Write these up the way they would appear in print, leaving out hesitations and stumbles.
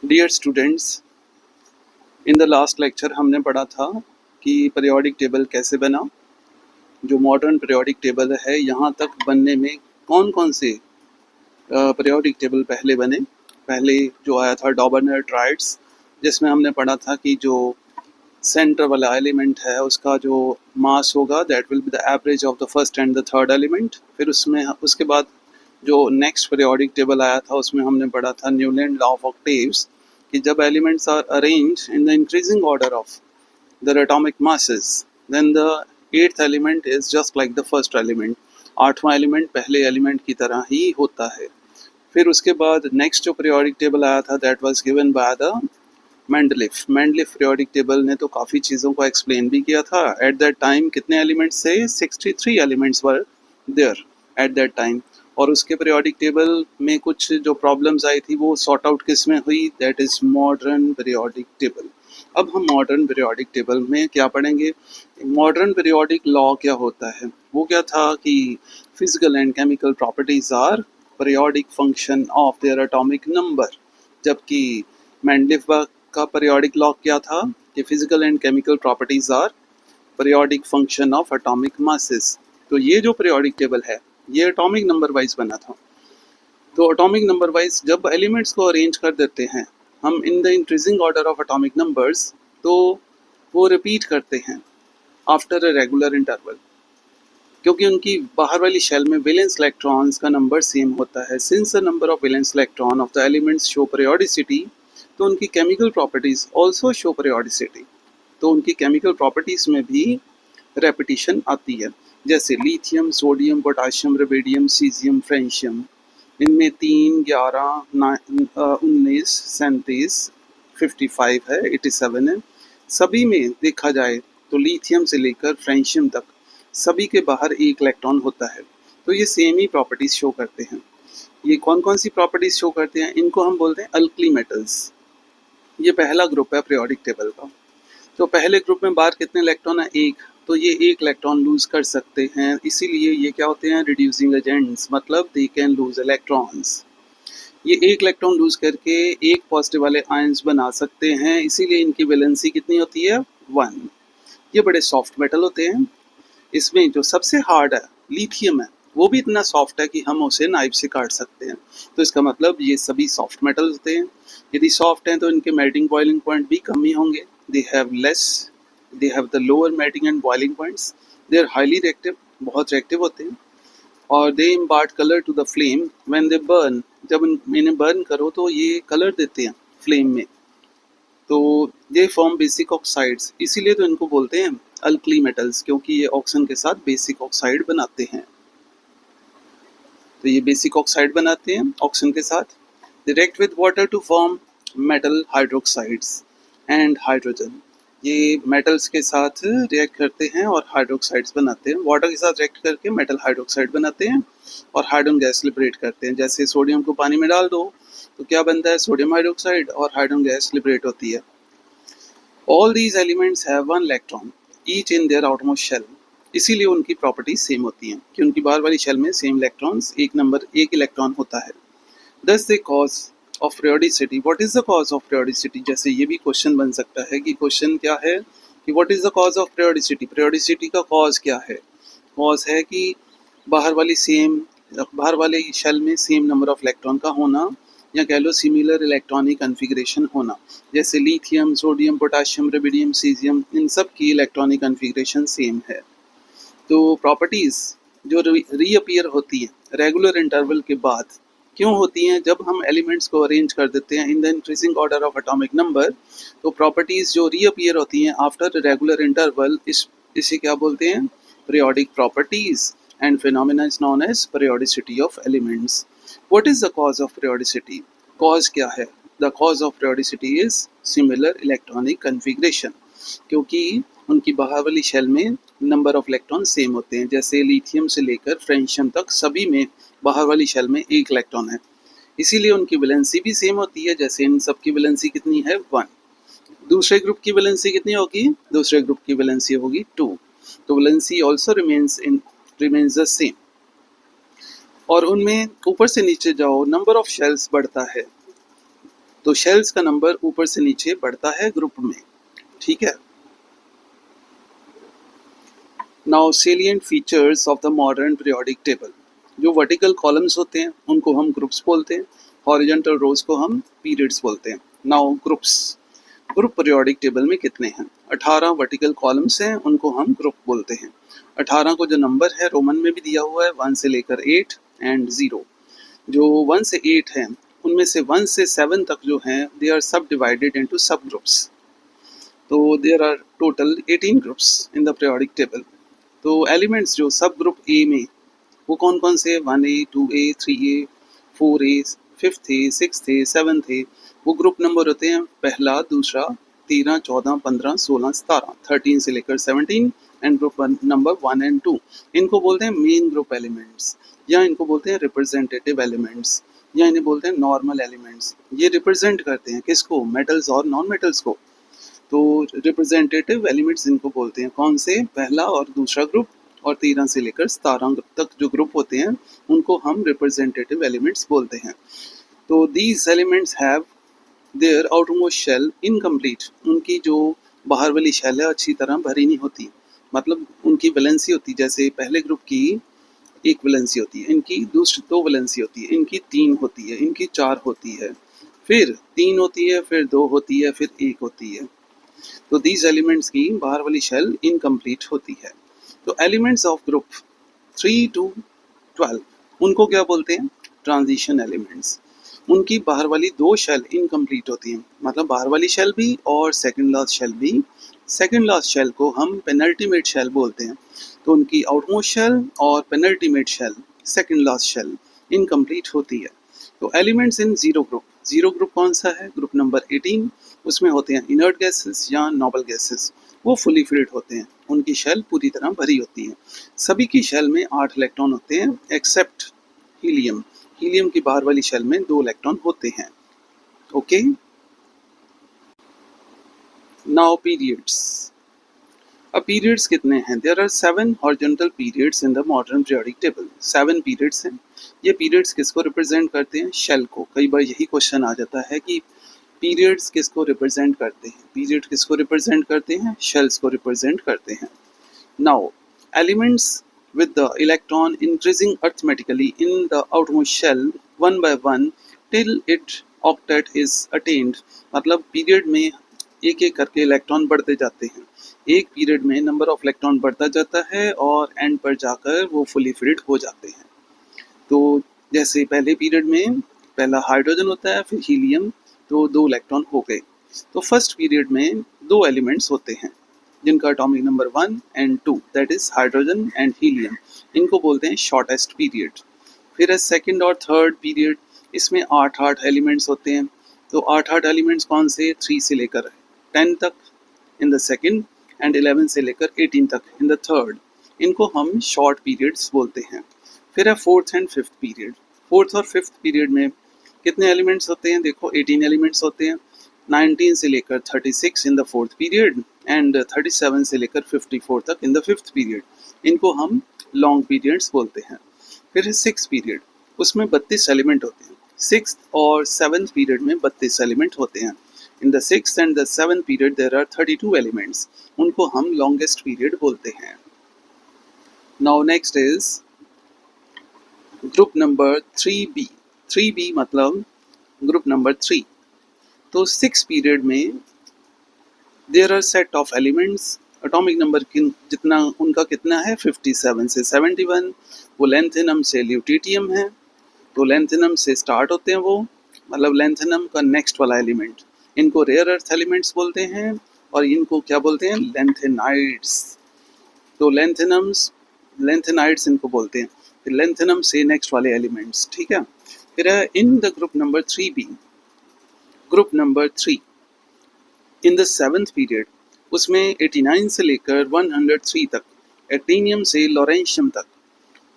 Dear students, in the last lecture हमने पढ़ा था कि पीरियोडिक टेबल कैसे बना। जो मॉडर्न पीरियोडिक टेबल है यहाँ तक बनने में कौन कौन से पीरियोडिक टेबल पहले बने। पहले जो आया था डॉबर्नर ट्राइड्स, जिसमें हमने पढ़ा था कि जो सेंटर वाला एलिमेंट है उसका जो मास होगा that will be the average of the first and the third element. फिर उसके बाद जो नेक्स्ट पीरियोडिक टेबल आया था उसमें हमने पढ़ा था न्यूलैंड लॉ ऑफ ऑक्टेव्स कि जब elements are arranged in the increasing order of their atomic masses, then the eighth element is just like the first element. आठवां एलिमेंट पहले एलिमेंट की तरह ही होता है। फिर उसके बाद नेक्स्ट जो पीरियोडिक टेबल आया था that was given by the Mendeleev periodic table ने तो काफ़ी चीज़ों को एक्सप्लेन भी किया था। एट दैट टाइम कितने एलिमेंट्स थे? 63 elements were there at that time. और उसके पीरियोडिक टेबल में कुछ जो प्रॉब्लम्स आई थी वो सॉर्ट आउट किस में हुई? That is modern periodic table. अब हम मॉडर्न पीरियोडिक टेबल में क्या पढ़ेंगे? मॉडर्न पीरियोडिक लॉ क्या होता है? वो क्या था कि physical and chemical properties are periodic function of their atomic number. जबकि मेंडलिफ का पीरियोडिक लॉ क्या था कि physical and chemical properties are periodic function of atomic masses. तो ये जो पीरियोडिक टेबल है ये एटॉमिक नंबर वाइज बना था। तो एटॉमिक नंबर वाइज जब एलिमेंट्स को अरेंज कर देते हैं हम इन the increasing order of atomic numbers, तो वो रिपीट करते हैं आफ्टर अ रेगुलर इंटरवल, क्योंकि उनकी बाहर वाली शेल में वैलेंस इलेक्ट्रॉन्स का नंबर सेम होता है। Since the number of valence electron of the elements show periodicity, तो उनकी chemical properties also show periodicity. तो उनकी केमिकल प्रॉपर्टीज में भी रेपिटेशन आती है, जैसे lithium, sodium, potassium, rubidium, caesium, francium. इनमें 3, 11, 19, 37, 55 है, 87 है। सभी में देखा जाए तो लिथियम से लेकर फ्रेंशियम तक सभी के बाहर एक इलेक्ट्रॉन होता है। तो ये सेम ही प्रॉपर्टीज शो करते हैं। ये कौन कौन सी प्रॉपर्टीज शो करते हैं? इनको हम बोलते हैं अल्कली मेटल्स। ये पहला ग्रुप है पीरियोडिक टेबल का। तो पहले ग्रुप में बाहर कितने इलेक्ट्रॉन है? एक। तो ये एक इलेक्ट्रॉन लूज कर सकते हैं, इसीलिए ये क्या होते हैं? रिड्यूसिंग एजेंट्स, मतलब दे कैन लूज इलेक्ट्रॉन्स। ये एक इलेक्ट्रॉन लूज करके एक पॉजिटिव वाले आयंस बना सकते हैं, इसीलिए इनकी वैलेंसी कितनी होती है? 1। ये बड़े सॉफ्ट मेटल होते हैं। इसमें जो सबसे हार्ड है लिथियम है, वो भी इतना सॉफ्ट है कि हम उसे नाइफ से काट सकते हैं। तो इसका मतलब ये सभी सॉफ्ट मेटल होते हैं। यदि सॉफ्ट हैं तो इनके मेल्टिंग बॉइलिंग पॉइंट भी कम ही होंगे। They have the lower melting and boiling points. They are highly reactive, बहुत रिएक्टिव होते हैं। और they impart colour to the flame when they burn. जब इन्हें बर्न करो तो ये कलर देते हैं फ्लेम में। तो ये फॉर्म बेसिक ऑक्साइड्स, इसीलिए तो इनको बोलते हैं अल्कली मेटल्स, क्योंकि ये ऑक्सीजन के साथ बेसिक ऑक्साइड बनाते हैं। तो ये बेसिक ऑक्साइड बनाते हैं ऑक्सीजन के साथ। They react with water to form metal hydroxides and hydrogen. ये मेटल्स के साथ रिएक्ट करते हैं और हाइड्रोक्साइड्स बनाते हैं। वाटर के साथ रिएक्ट करके मेटल हाइड्रोक्साइड बनाते हैं और हाइड्रोजन गैस लिबरेट करते हैं। जैसे सोडियम को पानी में डाल दो तो क्या बनता है? सोडियम हाइड्रोक्साइड, और हाइड्रोजन गैस लिबरेट होती है। All these elements have 1 electron each in their outermost shell. इसीलिए उनकी प्रॉपर्टीज सेम होती हैं कि उनकी बाहर वाली शेल में सेम इलेक्ट्रॉन्स, एक इलेक्ट्रॉन होता है। Thus the cause of periodicity. What is the cause of periodicity? जैसे ये भी क्वेश्चन बन सकता है कि क्वेश्चन क्या है कि what is the cause of periodicity? periodicity का cause क्या है? cause है कि बाहर वाले शेल में सेम नंबर ऑफ इलेक्ट्रॉन का होना, या कह लो सिमिलर इलेक्ट्रॉनिक कन्फिग्रेशन होना। जैसे lithium, sodium, potassium, rubidium, caesium, इन सब की इलेक्ट्रॉनिक कन्फिग्रेशन सेम है। तो प्रॉपर्टीज जो रीअपीयर होती हैं रेगुलर इंटरवल के बाद क्यों होती हैं? जब हम एलिमेंट्स को अरेंज कर देते हैं in the increasing order of atomic number, तो प्रॉपर्टीज जो रीअपीयर होती हैं आफ्टर रेगुलर इंटरवल, इसे क्या बोलते हैं? Periodic properties. And phenomena is known as periodicity of elements. What is the cause of periodicity? Cause क्या है? The cause of periodicity is similar electronic configuration, क्योंकि उनकी बाहर वाली शेल में नंबर ऑफ इलेक्ट्रॉन सेम होते हैं। जैसे लिथियम से लेकर फ्रेंशियम तक सभी में बाहर वाली शेल में एक इलेक्ट्रॉन है, इसीलिए उनकी वैलेंसी भी सेम होती है। जैसे इन सब की वैलेंसी कितनी है? 1। दूसरे ग्रुप की वैलेंसी कितनी होगी? दूसरे ग्रुप की वैलेंसी होगी 2। तो valency also remains the same. और उनमें ऊपर से नीचे जाओ नंबर ऑफ शेल्स बढ़ता है। तो शेल्स का नंबर ऊपर से नीचे बढ़ता है ग्रुप में, ठीक है। Now salient features of the modern periodic table. जो वर्टिकल कॉलम्स होते हैं उनको हम ग्रुप्स बोलते हैं, हॉरिजॉन्टल रोज को हम पीरियड्स बोलते हैं। Now groups, group periodic table में कितने हैं? 18 वर्टिकल कॉलम्स हैं, उनको हम ग्रुप बोलते हैं। 18 को जो नंबर है रोमन में भी दिया हुआ है 1 से लेकर 8 एंड 0। जो 1 से 8 हैं उनमें से 1 से 7 तक जो हैं they are sub divided into sub groups. तो there are total 18 groups in the periodic table. तो एलिमेंट्स जो सब ग्रुप ए में वो कौन कौन से? 1A, 2A, 3A, 4A, 5th A, 6th A, 7th A। वो ग्रुप नंबर होते हैं पहला, दूसरा, 13, 14, 15, 16, 17, 13 से लेकर 17 एंड ग्रुप नंबर 1 एंड 2। इनको बोलते हैं मेन ग्रुप एलिमेंट्स, या इनको बोलते हैं रिप्रेजेंटेटिव एलिमेंट्स, या इन्हें बोलते हैं नॉर्मल एलिमेंट्स। ये रिप्रेजेंट करते हैं किसको? मेटल्स और नॉन मेटल्स को। तो रिप्रेजेंटेटिव एलिमेंट्स इनको बोलते हैं। कौन से? पहला और दूसरा ग्रुप, और 13 से लेकर 17 तक जो ग्रुप होते हैं उनको हम रिप्रेजेंटेटिव एलिमेंट्स बोलते हैं। तो these elements have their outermost shell incomplete. उनकी जो बाहर वाली शेल है अच्छी तरह भरी नहीं होती, मतलब उनकी वैलेंसी होती, जैसे पहले ग्रुप की एक वैलेंसी होती है, इनकी दूसरी 2 वैलेंसी होती है, इनकी 3 होती है, इनकी 4 होती है, फिर 3 होती है, फिर 2 होती है, फिर 1 होती है। तो दीज एलिमेंट्स की बाहर वाली शेल इनकम्प्लीट होती है। तो एलिमेंट्स ऑफ ग्रुप 3 to 12 उनको क्या बोलते हैं? Transition elements. उनकी बाहर वाली 2 शेल इनकम्प्लीट होती हैं, मतलब बाहर वाली शेल भी और सेकंड लास्ट शेल भी। सेकंड लास्ट शेल को हम पेनल्टीमेट शेल बोलते हैं। तो उनकी आउटमोस्ट शेल और penultimate shell, second last shell, incomplete होती है। तो elements in zero group, zero group कौन सा है? Group number 18। उसमें होते हैं इनर्ट गैसेस या नोबल गैसेस, वो फुली फिल्ड होते हैं, उनकी शेल पूरी तरह भरी होती है। सभी की शेल में 8 इलेक्ट्रॉन होते हैं एक्सेप्ट हीलियम। हीलियम की बाहर वाली शेल में 2 इलेक्ट्रॉन होते हैं। Okay, now periods. अब पीरियड्स कितने हैं? There are 7 horizontal periods in the modern periodic table. 7 periods हैं। ये पीरियड्स किसको रिप्रेजेंट करते हैं? शेल को। कई बार यही क्वेश्चन आ जाता है कि पीरियड्स किसको रिप्रेजेंट करते हैं? पीरियड किसको रिप्रेजेंट करते हैं? शेल्स को रिप्रेजेंट करते हैं। Now elements with the electron increasing arithmetically in the outermost shell one by one till its octet is attained। मतलब पीरियड में एक एक करके इलेक्ट्रॉन बढ़ते जाते हैं। एक पीरियड में नंबर ऑफ इलेक्ट्रॉन बढ़ता जाता है और एंड पर जाकर वो फुली फिल्ड हो जाते हैं। तो जैसे पहले पीरियड में पहला हाइड्रोजन होता है, फिर हीलियम, तो 2 इलेक्ट्रॉन हो गए। तो फर्स्ट पीरियड में 2 एलिमेंट्स होते हैं जिनका atomic number 1 and 2, that is hydrogen and helium. इनको बोलते हैं शॉर्टेस्ट पीरियड। फिर है सेकंड और थर्ड पीरियड, इसमें 8 एलिमेंट्स होते हैं। तो 8 एलिमेंट्स कौन से? 3 से लेकर 10 तक इन द सेकंड एंड 11 से लेकर 18 तक इन द थर्ड। इनको हम शॉर्ट पीरियड्स बोलते हैं। फिर है fourth and fifth period. Fourth और फिफ्थ पीरियड में कितने एलिमेंट्स होते हैं? देखो 18 एलिमेंट्स होते हैं। 19 से लेकर 36 in the fourth period and 37 से लेकर 54 तक इन द फिफ्थ पीरियड। इनको हम लॉन्ग पीरियड्स बोलते हैं। फिर है सिक्स पीरियड, उसमें 32 एलिमेंट होते हैं। सिक्स और सेवन्थ पीरियड में 32 एलिमेंट होते हैं। In the six and the seventh period there are 32 elements. उनको हम लॉन्गेस्ट पीरियड बोलते हैं। Now next is group number 3B। 3B मतलब ग्रुप नंबर 3। तो 6 पीरियड में there are set of elements. Atomic number जितना उनका कितना है? 57 से 71। वो लेंथेनम से ल्यूटिटियम है। तो लेंथेनम से स्टार्ट होते हैं वो, मतलब लेंथेनम का नेक्स्ट वाला एलिमेंट। इनको रेयर अर्थ एलिमेंट्स बोलते हैं और इनको क्या बोलते हैं? लेंथेनाइड्स। तो लेंथेनाइड्स इनको बोलते हैं। फिर लेंथेनम से नेक्स्ट वाले एलिमेंट्स, ठीक है। फिर है in the group number 3B, group number 3 in the seventh period, उसमें 89 से लेकर 103 तक, एक्टिनियम से लॉरेंशियम तक।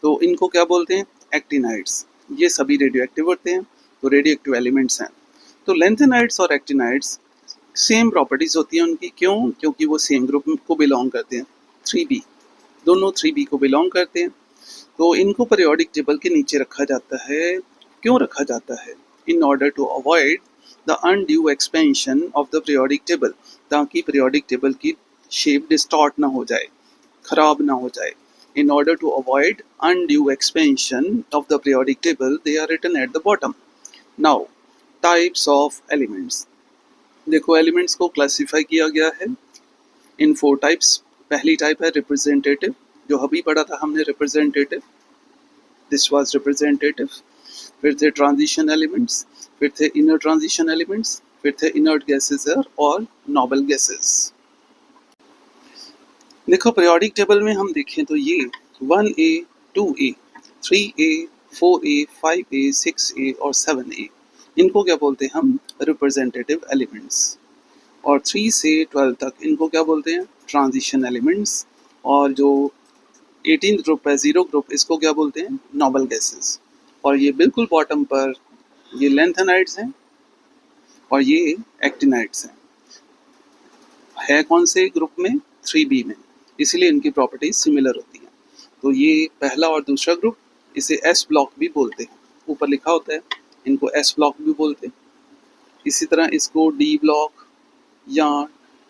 तो इनको क्या बोलते हैं? एक्टिनाइड्स। ये सभी रेडियो एक्टिव होते हैं, तो रेडियो एक्टिव एलिमेंट्स हैं। तो लेंथेनाइड्स और एक्टिनाइड्स सेम प्रॉपर्टीज होती हैं उनकी। क्यों? क्योंकि वो सेम ग्रुप को बिलोंग करते हैं। 3B, दोनों 3B को बिलोंग करते हैं। तो इनको पीरियोडिक टेबल के नीचे रखा जाता है। क्यों रखा जाता है? In order to avoid the undue expansion of the periodic table, ताकि पीरियोडिक टेबल की शेप डिस्टॉर्ट ना हो जाए, खराब ना हो जाए. In order to avoid undue expansion of the periodic table, they are written at the bottom. Now, types of elements. देखो एलिमेंट्स को क्लासिफाई किया गया है इन 4 टाइप्स. पहली टाइप है रिप्रेजेंटेटिव, जो अभी पढ़ा था हमने रिप्रेजेंटेटिव, दिस वाज रिप्रेजेंटेटिव. फिर थे ट्रांजिशन एलिमेंट्स, फिर थे इनर ट्रांजिशन एलिमेंट्स, फिर थे इनर्ट गैसेस और नोबल गैसेस. देखो पीरियोडिक टेबल में हम देखें तो ये 1A, 2A, 3A, 4A, 5A, 6A और 7A, इनको क्या बोलते हैं हम? Representative elements. और 3 से 12 तक इनको क्या बोलते हैं? Transition elements. और जो 18th ग्रुप है, 0 ग्रुप, इसको क्या बोलते हैं? Noble gases. और ये बिल्कुल बॉटम पर ये लैंथेनाइड्स हैं और ये एक्टिनाइड्स हैं. है कौन से ग्रुप में? 3B में, इसलिए इनकी प्रॉपर्टीज सिमिलर होती हैं. तो ये पहला और दूसरा ग्रुप, इसे एस ब्लॉक भी बोलते हैं. ऊपर लिखा होता है, इनको एस ब्लॉक भी बोलते हैं. इसी तरह इसको डी ब्लॉक या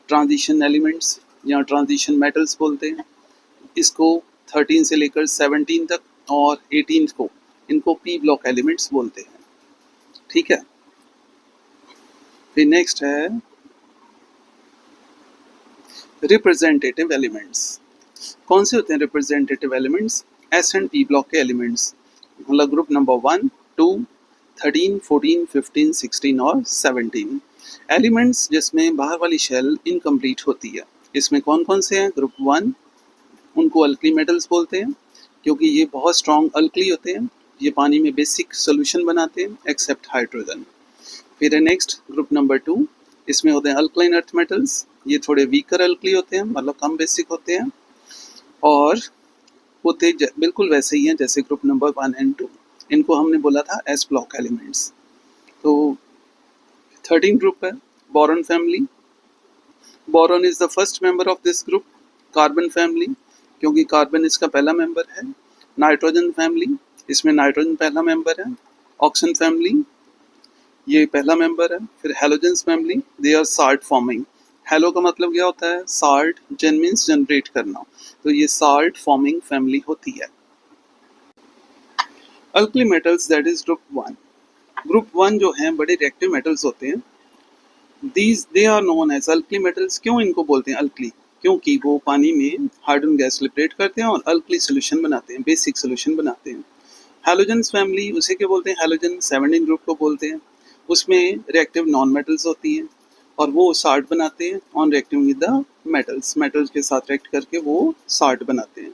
ट्रांजिशन एलिमेंट्स या ट्रांजिशन मेटल्स बोलते हैं. इसको 13 से लेकर 17 तक और 18 को इनको पी ब्लॉक एलिमेंट्स बोलते हैं. ठीक है. फिर नेक्स्ट है रिप्रेजेंटेटिव एलिमेंट्स. कौन से होते हैं representative elements? S and P block के एलिमेंट्स. मतलब ग्रुप नंबर 1, 2, 13, 14, 15, 16 और 17 एलिमेंट्स जिसमें बाहर वाली शेल इनकम्प्लीट होती है. इसमें कौन कौन से हैं? ग्रुप 1, उनको अल्कली मेटल्स बोलते हैं क्योंकि ये बहुत स्ट्रॉन्ग अल्कली होते हैं. ये पानी में बेसिक सोल्यूशन बनाते हैं एक्सेप्ट हाइड्रोजन. फिर है नेक्स्ट ग्रुप नंबर 2, इसमें होते हैं अल्कलाइन अर्थ मेटल्स. ये थोड़े वीकर अल्कली होते हैं, मतलब कम बेसिक होते हैं और होते बिल्कुल वैसे ही हैं जैसे ग्रुप नंबर 1 एंड 2. इनको हमने बोला था एस ब्लॉक एलिमेंट्स. तो 13 ग्रुप है boron family. Boron is the first member of this group. Carbon family, क्योंकि कार्बन इसका पहला मेंबर है. नाइट्रोजन फैमिली, इसमें नाइट्रोजन पहला मेंबर है. ऑक्सीजन फैमिली, ये पहला मेंबर है. फिर halogens family, they are salt forming. Halo का मतलब क्या होता है? साल्ट. जेन मीन्स जनरेट करना, तो ये साल्ट फॉर्मिंग फैमिली होती है. Alkali metals, that is group 1. Group 1 जो हैं बड़े रिएक्टिव मेटल्स होते हैं. These they are known as alkali metals. क्यों इनको बोलते हैं अल्कली? क्योंकि वो पानी में हाइड्रोजन गैस लिबरेट करते हैं और अल्कली सोल्यूशन बनाते हैं, बेसिक सोल्यूशन बनाते हैं. हैलोजेंस फैमिली, उसे क्या बोलते हैं? हैलोजन 17 ग्रुप को बोलते हैं. उसमें रिएक्टिव नॉन मेटल्स होती हैं और वो साल्ट बनाते हैं on reacting with the metals. Metals के साथ रिएक्ट करके वो साल्ट बनाते हैं.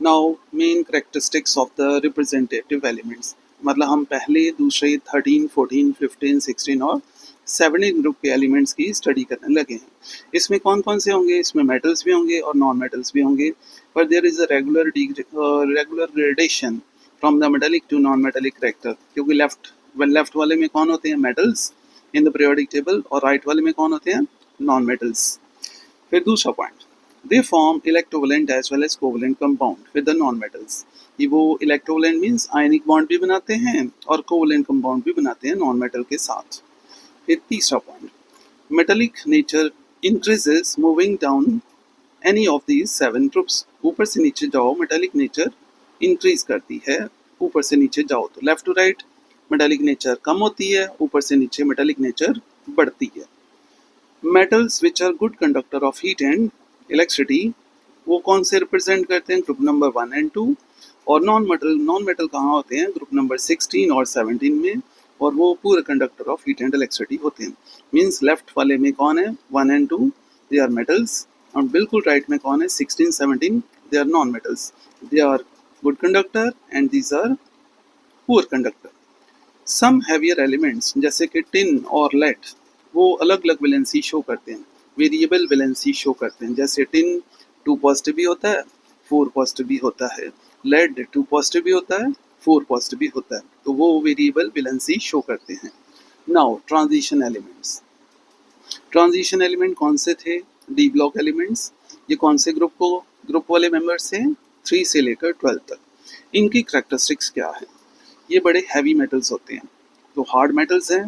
Now main characteristics of the representative elements, मतलब हम पहले दूसरे 13, 14, 15, 16 और 17 ग्रुप के एलिमेंट्स की स्टडी करने लगे हैं. इसमें कौन कौन से होंगे? इसमें मेटल्स भी होंगे और नॉन मेटल्स भी होंगे. पर there is a regular gradation from the metallic to non metallic character. क्योंकि लेफ्ट वाले में कौन होते हैं? Metals in the periodic table, और राइट वाले में कौन होते हैं? Non metals. फिर दूसरा point, they form electrovalent as well as covalent compound with the non metals. ये वो इलेक्ट्रोवैलेंट मींस आयनिक बॉन्ड भी बनाते हैं और कोवैलेंट कंपाउंड भी बनाते हैं नॉन मेटल के साथ. फिर तीसरा point, metallic nature increases moving down any of these 7 groups. ऊपर से नीचे जाओ, मेटेलिक नेचर इंक्रीज करती है. ऊपर से नीचे जाओ तो left to right metallic nature कम होती है, ऊपर से नीचे मेटेलिक नेचर बढ़ती है. Metals which are good conductor of heat and electricity, वो कौन से रिप्रेजेंट करते हैं? Group number 1 and 2. और नॉन मेटल कहाँ होते हैं? ग्रुप नंबर 16 और 17 में, और वो पूरे conductor of heat and electricity होते हैं. मीन्स लेफ्ट वाले में कौन है? 1 एंड 2, दे आर मेटल्स. और बिल्कुल राइट में कौन है? 16, 17, they are non metals. They are good conductor and these are poor conductor. Some heavier elements जैसे कि टिन और लेड, वो अलग अलग वैलेंसी शो करते हैं, वेरिएबल वैलेंसी शो करते हैं. जैसे टिन 2 पॉजिटिव भी होता है, 4 पॉजिटिव भी होता है. लेड 2 पॉजिटिव भी होता है, 4 पॉजिटिव भी होता है. तो वो वेरिएबल वैलेंसी शो करते हैं. Now transition elements. Transition element कौन से थे? D block elements. ये कौन से ग्रुप वाले मेंबर्स हैं? 3 से लेकर 12 तक. इनकी कैरेक्टरिस्टिक्स क्या है? ये बड़े हैवी मेटल्स होते हैं. तो हार्ड मेटल्स हैं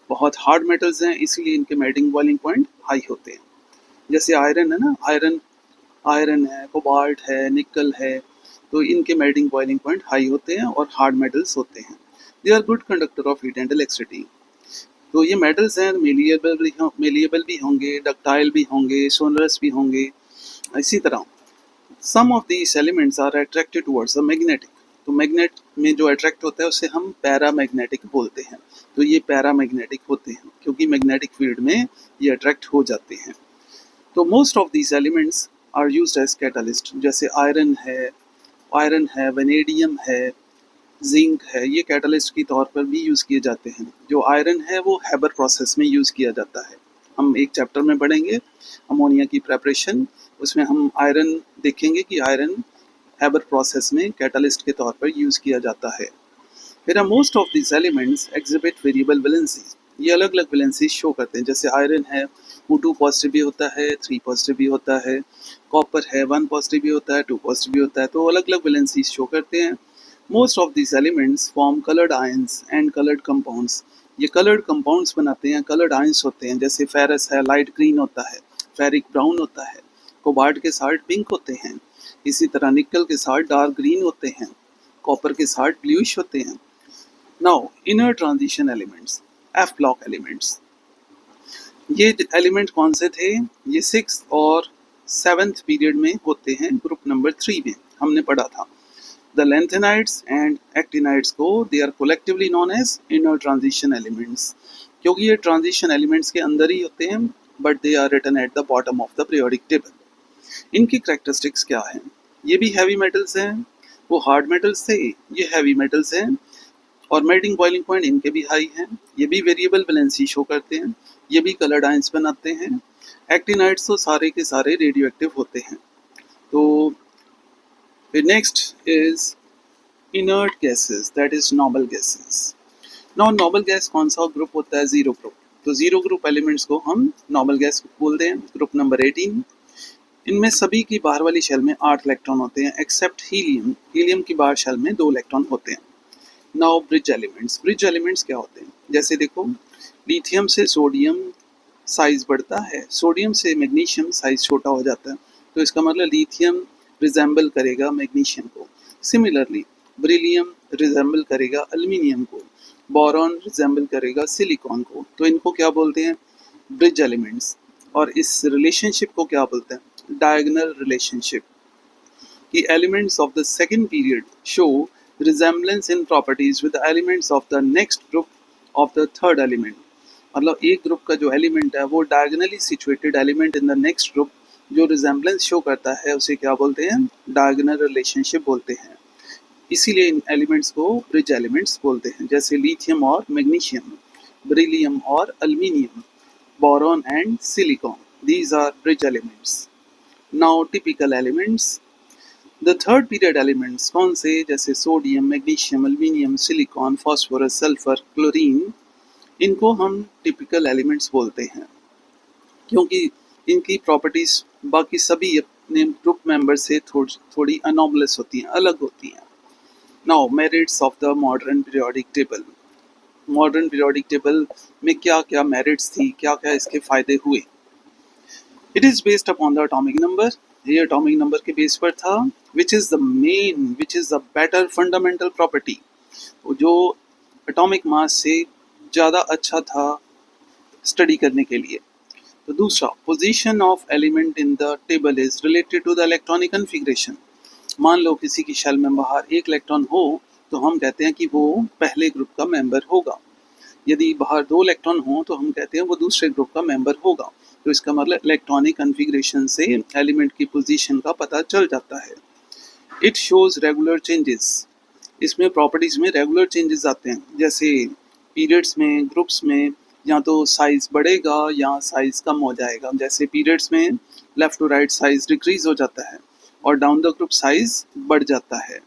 बहुत हार्ड मेटल्स हैं, इसीलिए इनके मेल्टिंग बॉइलिंग पॉइंट हाई होते हैं। जैसे आयरन है ना, आयरन है, कोबाल्ट है, निकल है, तो इनके मेल्टिंग बॉइलिंग पॉइंट हाई होते हैं और हार्ड मेटल्स होते हैं। They are good conductor of heat and electricity. तो ये मेटल्स हैं, मेलिएबल भी होंगे, डक्टाइल भी होंगे, सोनरस भी होंगे। इसी तरह some of these elements are attracted towards the magnetic. तो मैग्नेट में जो अट्रैक्ट होता है उसे हम पैरामैग्नेटिक बोलते हैं। तो ये पैरामैग्नेटिक होते हैं क्योंकि मैग्नेटिक फील्ड में ये अट्रैक्ट हो जाते हैं। तो most of these elements are used as catalyst. जैसे आयरन है, वेनेडियम है, जिंक है, ये कैटलिस्ट की तौर पर भी यूज़ किए जाते हैं। जो आयरन है वो हैबर प्रोसेस में यूज़ किया जाता है। हम एक चैप्टर में पढ़ेंगे अमोनिया की प्रेपरेशन, उसमें हम आयरन देखेंगे कि आयरन हैबर प्रोसेस में कैटलिस्ट के तौर पर यूज़ किया जाता है। फिर most of this elements exhibit variable valencies. ये अलग अलग वैलेंसीज शो करते हैं। जैसे आयरन है वो 2 पॉजिटिव भी होता है, 3 पॉजिटिव भी होता है। कॉपर है 1 पॉजिटिव भी होता है, 2 पॉजिटिव भी होता है। तो अलग अलग वैलेंसीज शो करते हैं। Most of this elements form coloured ions and coloured compounds. ये कलर्ड कंपाउंड्स बनाते हैं, कलर्ड आयंस होते हैं। जैसे फेरस है, लाइट ग्रीन होता है, फेरिक ब्राउन होता है, कोबाल्ट के साल्ट पिंक होते हैं। इसी तरह निकल के साल्ट डार्क ग्रीन होते हैं, कॉपर के साल्ट ब्लूइश होते हैं। Now inner transition elements, F block elements. ये एलिमेंट कौन से थे? ये 6th और 7th पीरियड में होते हैं। ग्रुप नंबर 3 में हमने पढ़ा था। द लैंथेनाइड्स एंड एक्टिनाइड्स को they are collectively known as inner transition elements, क्योंकि ये ट्रांजिशन एलिमेंट्स के अंदर ही होते हैं, but they are written at the bottom of the periodic table. इनकी कैरेक्टरिस्टिक्स क्या हैं? ये भी हैवी मेटल्स हैं, वो हार्ड मेटल्स थे, ये हैवी मेटल्स हैं और मेल्टिंग बॉइलिंग पॉइंट इनके भी हाई हैं। ये भी वेरिएबल वैलेंसी शो करते हैं, ये भी कलर्ड आयंस बनाते हैं। एक्टिनाइड्स तो सारे के सारे रेडियो एक्टिव होते हैं। तो फिर next is inert gases, that is noble gases. Now noble gas कौन सा ग्रुप होता है? Zero group. तो जीरो ग्रुप एलिमेंट्स को हम नोबल गैस बोलते हैं। Group number 18। इनमें सभी की बाहर वाली शेल में 8 इलेक्ट्रॉन होते हैं एक्सेप्ट हीलियम। हीलियम की बाहर शेल में 2 इलेक्ट्रॉन होते हैं। Now bridge elements. Bridge elements क्या होते हैं? जैसे देखो, लिथियम से सोडियम साइज बढ़ता है, सोडियम से मैग्नीशियम साइज छोटा हो जाता है। तो इसका मतलब लिथियम रिजेंबल करेगा मैग्नीशियम को। सिमिलरली बेरिलियम रिजेंबल करेगा एल्युमिनियम को, बोरॉन रिजेंबल करेगा सिलिकॉन को। तो इनको क्या बोलते हैं? Bridge elements. और इस रिलेशनशिप को क्या बोलते हैं? Diagonal relationship. कि elements of the second period show resemblance in properties with the elements of the next group of the third element। मतलब एक ग्रुप का जो एलिमेंट है वो diagonally situated element in the next group जो resemblance show करता है उसे क्या बोलते हैं? डायगोनल रिलेशनशिप बोलते हैं। इसीलिए इन एलिमेंट्स को ब्रिज एलिमेंट्स बोलते हैं। जैसे लिथियम और मैग्नीशियम, बेरिलियम और aluminium, boron and silicon, these are bridge elements. Now typical elements. The third period elements कौन से? जैसे sodium, magnesium, aluminium, silicon, phosphorus, sulphur, chlorine, इनको हम टिपिकल एलिमेंट्स बोलते हैं क्योंकि इनकी प्रॉपर्टीज बाकी सभी अपने ग्रुप मेंबर से थोड़ी अनॉमलस होती हैं, अलग होती हैं। Now merits of the modern periodic table. Modern periodic table में क्या क्या मेरिट्स थी, क्या क्या इसके फायदे हुए? It is based upon the atomic number. ये एटॉमिक नंबर के बेस पर था। Which is the better fundamental property, जो एटॉमिक मास से ज़्यादा अच्छा था स्टडी करने के लिए। तो दूसरा, position of element in the table is related to the electronic configuration. मान लो किसी की शेल में बाहर 1 इलेक्ट्रॉन हो तो हम कहते हैं कि वो पहले ग्रुप का मेंबर होगा। यदि बाहर 2 इलेक्ट्रॉन हो तो हम कहते हैं वो दूसरे ग्रुप का मेंबर होगा। तो इसका मतलब इलेक्ट्रॉनिक कन्फिग्रेशन से एलिमेंट की पोजीशन का पता चल जाता है। It shows regular changes. इसमें प्रॉपर्टीज में रेगुलर चेंजेस आते हैं। जैसे पीरियड्स में, ग्रुप्स में या तो साइज बढ़ेगा या साइज कम हो जाएगा। जैसे पीरियड्स में left to right size decrease हो जाता है और डाउन द ग्रुप साइज बढ़ जाता है।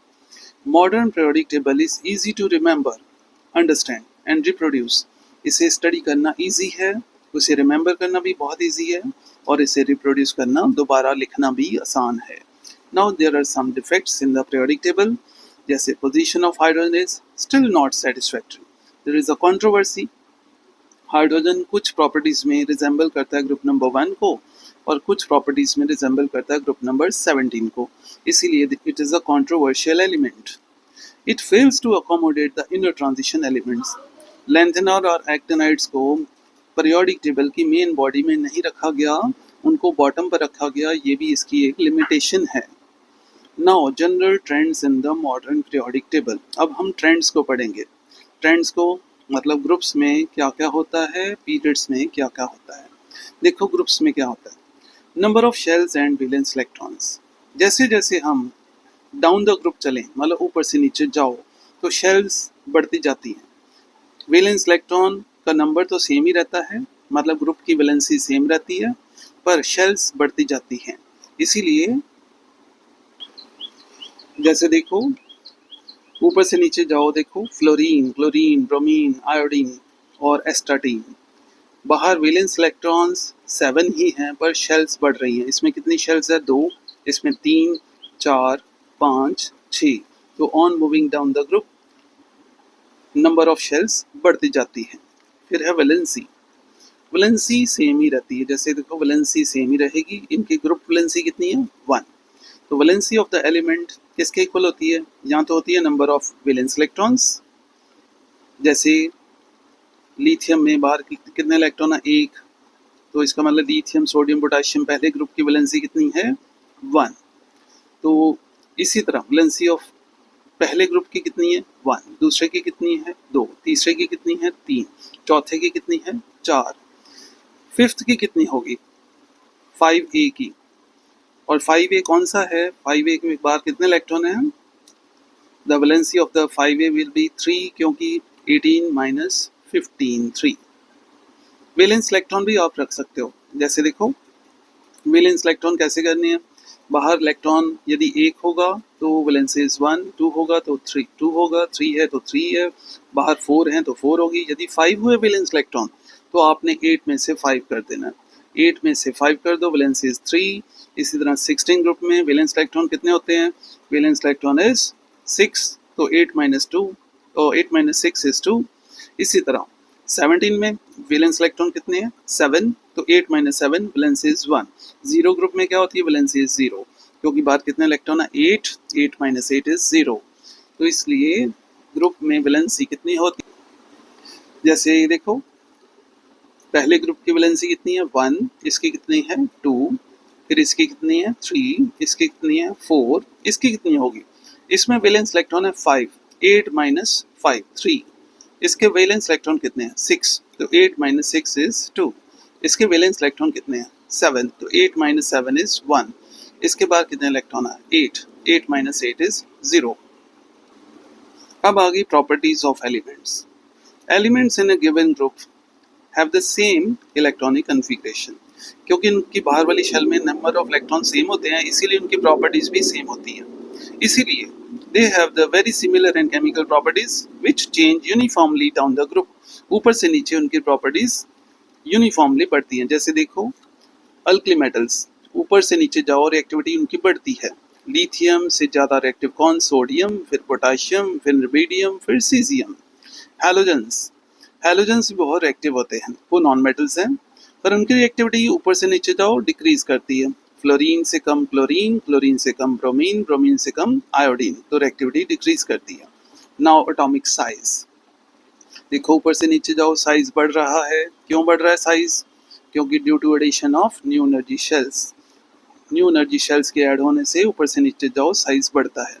Modern periodic table is easy to remember, understand and reproduce. इसे स्टडी करना इजी है, उसे रिमेंबर करना भी बहुत इजी है और इसे रिप्रोड्यूस करना, दोबारा लिखना भी आसान है। Now there are some defects in the periodic table. जैसे position of hydrogen is still not satisfactory, there is a controversy. Hydrogen कुछ प्रॉपर्टीज में रिजेंबल करता है ग्रुप नंबर 1 को और कुछ प्रॉपर्टीज में रिजेंबल करता है ग्रुप नंबर 17 को, इसीलिए it is a controversial element. It fails to accommodate the inner transition elements. Lanthanides और एक्टिनाइड्स को पीरियोडिक टेबल की मेन बॉडी में नहीं रखा गया, उनको बॉटम पर रखा गया, ये भी इसकी एक लिमिटेशन है. Now general trends in the modern periodic table. अब हम ट्रेंड्स को पढ़ेंगे. ट्रेंड्स को मतलब ग्रुप्स में क्या क्या होता है, पीरियड्स में क्या क्या होता है. देखो ग्रुप्स में क्या होता है. Number of shells and valence electrons. जैसे जैसे हम डाउन द ग्रुप चलें, मतलब ऊपर से नीचे जाओ, तो शेल्स बढ़ती जाती हैं. वैलेंस इलेक्ट्रॉन का नंबर तो सेम ही रहता है, मतलब ग्रुप की वैलेंसी सेम रहती है, पर शेल्स बढ़ती जाती हैं. इसीलिए जैसे देखो ऊपर से नीचे जाओ, देखो फ्लोरीन, क्लोरीन, ब्रोमीन, आयोडीन और एस्टाटीन. बाहर वैलेंस इलेक्ट्रॉन्स 7 ही हैं, पर शेल्स बढ़ रही हैं. इसमें कितनी शेल्स है? 2. इसमें 3, 4, 5, 6. तो on moving down the group number of shells बढ़ती जाती है. फिर है वैलेंसी. वैलेंसी सेम ही रहती है. जैसे देखो वैलेंसी सेम ही रहेगी. इनकी ग्रुप वैलेंसी कितनी है? 1. तो वैलेंसी ऑफ द एलिमेंट किसके इक्वल होती है? यहाँ तो होती है नंबर ऑफ वैलेंस इलेक्ट्रॉन्स. जैसे लिथियम में बाहर कितने इलेक्ट्रॉन है? 1. तो इसका मतलब लिथियम, सोडियम, पोटेशियम पहले ग्रुप की वैलेंसी कितनी है? 1. तो इसी तरह वैलेंसी ऑफ पहले ग्रुप की कितनी है? 1. दूसरे की कितनी है? 2. तीसरे की कितनी है? 3. चौथे की कितनी है? 4. फिफ्थ की कितनी होगी? 5a की. और 5a कौन सा है? 5a के बाहर कितने इलेक्ट्रॉन हैं? The valency of the 5a will be 3, क्योंकि 18 माइनस 15 3. वैलेंस इलेक्ट्रॉन भी आप रख सकते हो. जैसे देखो वैलेंस इलेक्ट्रॉन कैसे करनी है. बाहर इलेक्ट्रॉन यदि 1 होगा तो वैलेंसी इज 1, 2 होगा तो 3, 2 होगा, 3 है तो 3 है, बाहर 4 है तो 4 होगी. यदि 5 हुए वैलेंस इलेक्ट्रॉन तो आपने 8 में से 5 कर देना. 8 में से 5 कर दो, वैलेंसी इज 3. इसी तरह 16 ग्रुप में वैलेंस इलेक्ट्रॉन कितने होते हैं? वैलेंस इलेक्ट्रॉन इज 6, तो 8 माइनस 2 और 8 माइनस 6 इज 2. इसी तरह 17 में वैलेंस इलेक्ट्रॉन कितने हैं? 7, तो 8 माइनस 7 वैलेंसी इज 1. 0 ग्रुप में क्या होती है? वैलेंसी इज 0, क्योंकि बाहर कितने इलेक्ट्रॉन है? 8. 8 माइनस 8 इज 0. तो इसलिए ग्रुप में वैलेंसी कितनी होती है? जैसे ये देखो पहले ग्रुप की वैलेंसी कितनी है? 1. इसकी कितनी है? 2. फिर इसकी कितनी है? 3. इसकी कितनी है? 4. इसकी कितनी होगी? इसमें वैलेंस इलेक्ट्रॉन है 5. 8 माइनस 5 3. इसके वैलेंस इलेक्ट्रॉन कितने हैं? 6, तो 8 माइनस 6 इज 2. इसके वैलेंस इलेक्ट्रॉन कितने हैं? 7, तो 8 माइनस 7 इज 1. इसके बाद कितने इलेक्ट्रॉन है? 8. 8 माइनस 8 इज 0. अब आ गई properties of elements. Elements in a given group have the same electronic configuration. क्योंकि उनकी बाहर वाली शेल में नंबर ऑफ इलेक्ट्रॉन सेम होते हैं, इसीलिए उनकी प्रॉपर्टीज भी सेम होती हैं. इसीलिए they have the very similar and chemical properties which change uniformly down the group. ऊपर से नीचे उनकी प्रॉपर्टीज यूनिफॉर्मली बढ़ती हैं. जैसे देखो अल्कली मेटल्स ऊपर से नीचे जाओ, रिएक्टिविटी उनकी बढ़ती है. लिथियम से ज़्यादा रिएक्टिव कौन? सोडियम, फिर पोटाशियम, फिर रुबिडियम, फिर सीजियम. हैलोजेंस हैलोजेंस भी बहुत रिएक्टिव होते हैं. वो नॉन मेटल्स हैं, पर उनकी रिएक्टिविटी ऊपर से नीचे जाओ डिक्रीज करती है. फ्लोरीन से कम क्लोरीन, क्लोरीन से कम ब्रोमीन, ब्रोमीन से कम आयोडीन, तो रिएक्टिविटी डिक्रीज करती है. Now atomic size. देखो ऊपर से नीचे जाओ, साइज बढ़ रहा है. क्यों बढ़ रहा है साइज? क्योंकि due to addition of new energy shells. New energy shells के ऐड होने से ऊपर से नीचे जाओ साइज बढ़ता है.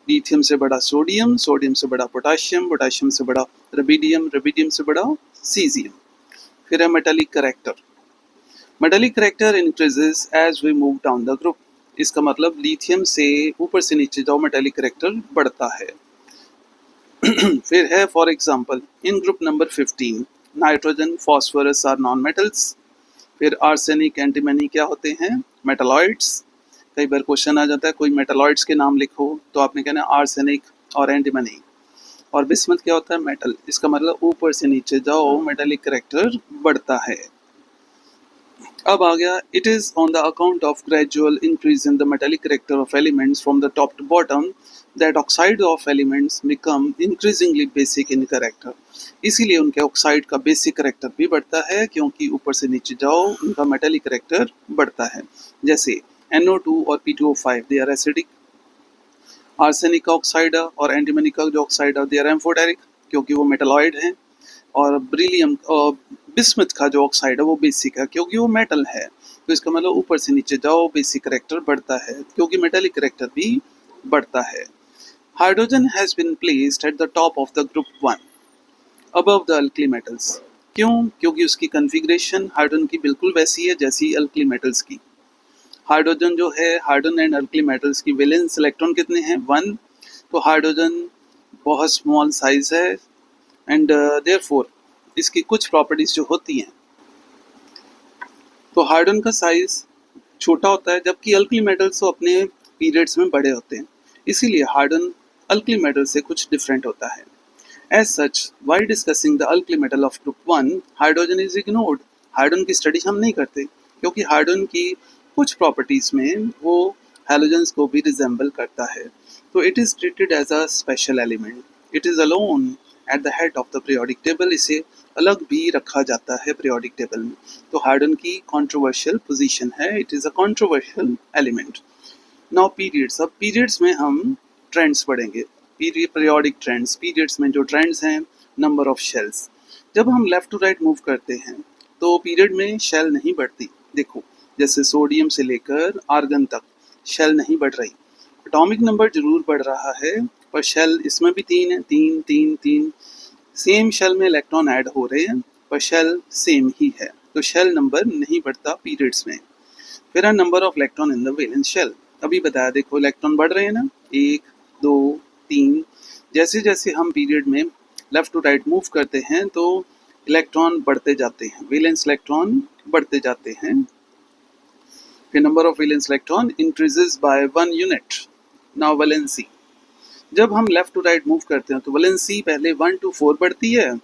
लिथियम से बड़ा सोडियम, सोडियम से बड़ा पोटाशियम, पोटाशियम से बड़ा रुबिडियम, रुबिडियम से बड़ा सीजियम. फिर है metallic character. Metallic character increases as we move down the group. इसका मतलब लिथियम से ऊपर से नीचे जाओ मेटालिक करैक्टर बढ़ता है. फिर है for example in group number 15 nitrogen, phosphorus are non metals. फिर आर्सेनिक, एंटीमनी क्या होते हैं? मेटालॉइड्स. कई बार क्वेश्चन आ जाता है कोई मेटालॉइड्स के नाम लिखो, तो आपने कहना आर्सेनिक और एंटीमनी. और बिस्मथ क्या होता है? मेटल. इसका मतलब ऊपर से नीचे जाओ मेटालिक करैक्टर बढ़ता है. अब आ गया, it is on the account of gradual increase in the metallic character of elements from the top to bottom that oxide of elements become increasingly basic in character. इसीलिए उनके ऑक्साइड का basic character भी बढ़ता है, क्योंकि ऊपर से नीचे जाओ उनका मेटेलिक करेक्टर बढ़ता है। जैसे NO2 और P2O5 they are acidic, arsenic का ऑक्साइड और एंटीमनी का जो ऑक्साइड है दे आर एम्फोटेरिक, क्योंकि वो मेटलॉइड है। और ब्रिलियम बिस्मथ का जो ऑक्साइड है वो बेसिक है, क्योंकि वो मेटल है। तो इसका मतलब ऊपर से नीचे जाओ बेसिक करेक्टर बढ़ता है, क्योंकि मेटेलिक करेक्टर भी बढ़ता है। Hydrogen has been placed at the top of the group 1 above the alkali metals. क्यों? क्योंकि उसकी कन्फिग्रेशन हाइड्रोजन की बिल्कुल वैसी है जैसी अल्कली मेटल्स की। हाइड्रोजन जो है, हाइड्रोजन एंड अल्कली मेटल्स की वैलेंस इलेक्ट्रॉन कितने हैं? 1। तो हाइड्रोजन बहुत स्मॉल साइज है एंड देयरफॉर इसकी कुछ प्रॉपर्टीज जो होती हैं, तो हाइड्रोजन का साइज छोटा होता है, जबकि अल्कली मेटल्स तो अपने पीरियड्स में बड़े होते हैं। इसीलिए हाइड्रोजन अल्कली मेटल से कुछ डिफरेंट होता है। As such while discussing the alkali metal of group 1 hydrogen is ignored. Hydrogen की स्टडी हम नहीं करते, क्योंकि हाइड्रोजन की कुछ प्रॉपर्टीज में वो हैलोजन्स को भी रिजेंबल करता है। तो it is treated as a special element. It is alone at the head of the periodic table. इसे अलग भी रखा जाता है पीरियोडिक टेबल में। तो हाइड्रोजन की कंट्रोवर्शियल पोजीशन है, it is a controversial element. Now periods, अब पीरियड्स में हम ट्रेंड्स पढ़ेंगे। पीरियोडिक ट्रेंड्स, पीरियड्स में जो ट्रेंड्स हैं, नंबर ऑफ शेल्स। जब हम लेफ्ट टू राइट मूव करते हैं तो पीरियड में शेल नहीं बढ़ती। देखो, जैसे सोडियम से लेकर आर्गन तक शेल नहीं बढ़ रही। एटॉमिक नंबर जरूर बढ़ रहा है, पर शेल इसमें भी 3 है, 3 3 3। सेम शेल में इलेक्ट्रॉन ऐड हो रहे हैं, पर शेल सेम ही है, तो शेल नंबर नहीं बढ़ता पीरियड्स में। फिर है number of electron in the valence shell. अभी बताया, देखो इलेक्ट्रॉन बढ़ रहे हैं ना, 1 2 3। जैसे जैसे हम पीरियड में लेफ्ट टू राइट मूव करते हैं तो इलेक्ट्रॉन बढ़ते जाते हैं, वैलेंस इलेक्ट्रॉन बढ़ते जाते हैं। फिर number of valence electron increases by 1 unit. Now valency, जब हम लेफ्ट टू राइट मूव करते हैं तो वैलेंसी पहले 1 to 4 बढ़ती है,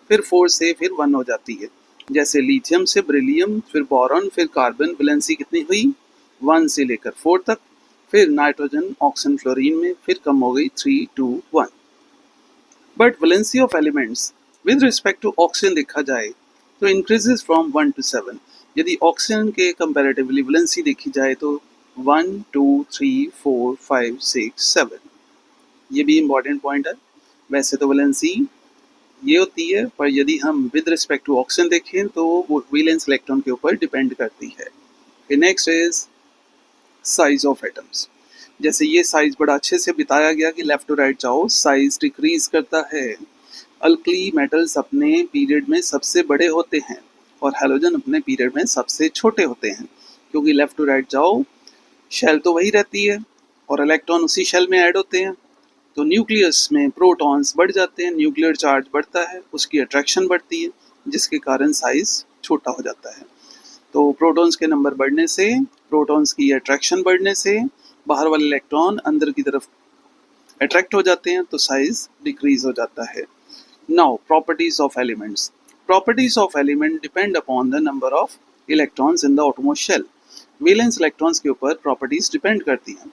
फिर 4 से फिर 1 हो जाती है। जैसे लिथियम से बेरिलियम, फिर बोरॉन, फिर कार्बन, वैलेंसी कितनी हुई? 1 से लेकर 4 तक। फिर नाइट्रोजन, ऑक्सीजन, फ्लोरीन में फिर कम हो गई 3 to 1। But valency of elements with respect to oxygen देखा जाए तो इंक्रीजेस फ्रॉम 1 to 7। यदि ऑक्सीजन के कंपैरेटिवली वैलेंसी देखी जाए तो 1 2 3 4 5 6 7। ये भी इम्पॉर्टेंट पॉइंट है। वैसे तो वैलेंसी ये होती है, पर यदि हम विद रिस्पेक्ट टू ऑक्सीजन देखें तो वो वैलेंस इलेक्ट्रॉन के ऊपर डिपेंड करती है। फिर next is size of atoms. जैसे ये साइज बड़ा अच्छे से बताया गया कि लेफ्ट टू राइट जाओ, साइज डिक्रीज करता है। अल्कली मेटल्स अपने पीरियड में सबसे बड़े होते हैं और हैलोजन अपने पीरियड में सबसे छोटे होते हैं, क्योंकि लेफ्ट टू राइट जाओ शेल तो वही रहती है और इलेक्ट्रॉन उसी शेल में ऐड होते हैं। तो न्यूक्लियस में प्रोटॉन्स बढ़ जाते हैं, न्यूक्लियर चार्ज बढ़ता है, उसकी अट्रैक्शन बढ़ती है, जिसके कारण साइज छोटा हो जाता है। तो प्रोटॉन्स के नंबर बढ़ने से, प्रोटॉन्स की अट्रैक्शन बढ़ने से बाहर वाले इलेक्ट्रॉन अंदर की तरफ अट्रैक्ट हो जाते हैं, तो साइज डिक्रीज हो जाता है। Now properties of elements. Properties of element depend upon the number of electrons in the outermost shell. Valence electrons के ऊपर प्रॉपर्टीज डिपेंड करती हैं।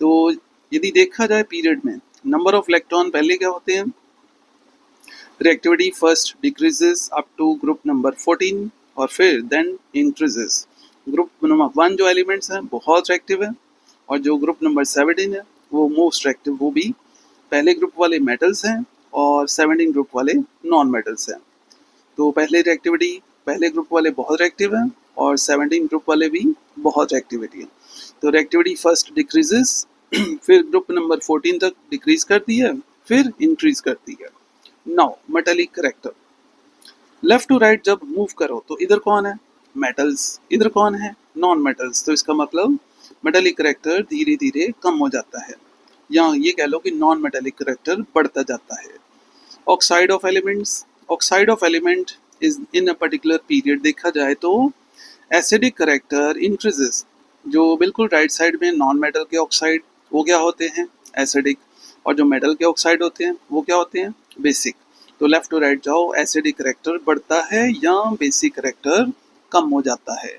तो यदि देखा जाए पीरियड में नंबर ऑफ इलेक्ट्रॉन पहले क्या होते हैं? Reactivity first decreases up to group number 14 और फिर देन इंक्रीजेस। ग्रुप नंबर 1 जो एलिमेंट्स हैं बहुत रिएक्टिव है, और जो ग्रुप नंबर 17 है वो मोस्ट रिएक्टिव, वो भी पहले ग्रुप वाले मेटल्स हैं और 17 ग्रुप वाले नॉन मेटल्स हैं। तो पहले रिएक्टिविटी, पहले ग्रुप वाले बहुत रिएक्टिव हैं और 17 ग्रुप वाले भी बहुत रिएक्टिविटी है। तो रिएक्टिविटी फर्स्ट डिक्रीजेस, फिर ग्रुप नंबर 14 तक डिक्रीज करती है, फिर इंक्रीज करती है। Now metallic character, left to right जब मूव करो तो इधर कौन है? मेटल्स, इधर कौन है? Non metals. तो इसका मतलब मेटेलिक करेक्टर धीरे धीरे कम हो जाता है, या ये कह लो कि नॉन मेटेलिक करेक्टर बढ़ता जाता है। Oxide of elements, oxide of element is in a particular period देखा जाए तो एसिडिक करेक्टर इंक्रीजेस। जो बिल्कुल राइट साइड में नॉन मेटल के ऑक्साइड वो क्या होते हैं? एसिडिक। और जो मेटल के ऑक्साइड होते हैं वो क्या होते हैं? बेसिक। तो लेफ्ट टू राइट जाओ, एसिडिक करेक्टर बढ़ता है या बेसिक करेक्टर कम हो जाता है।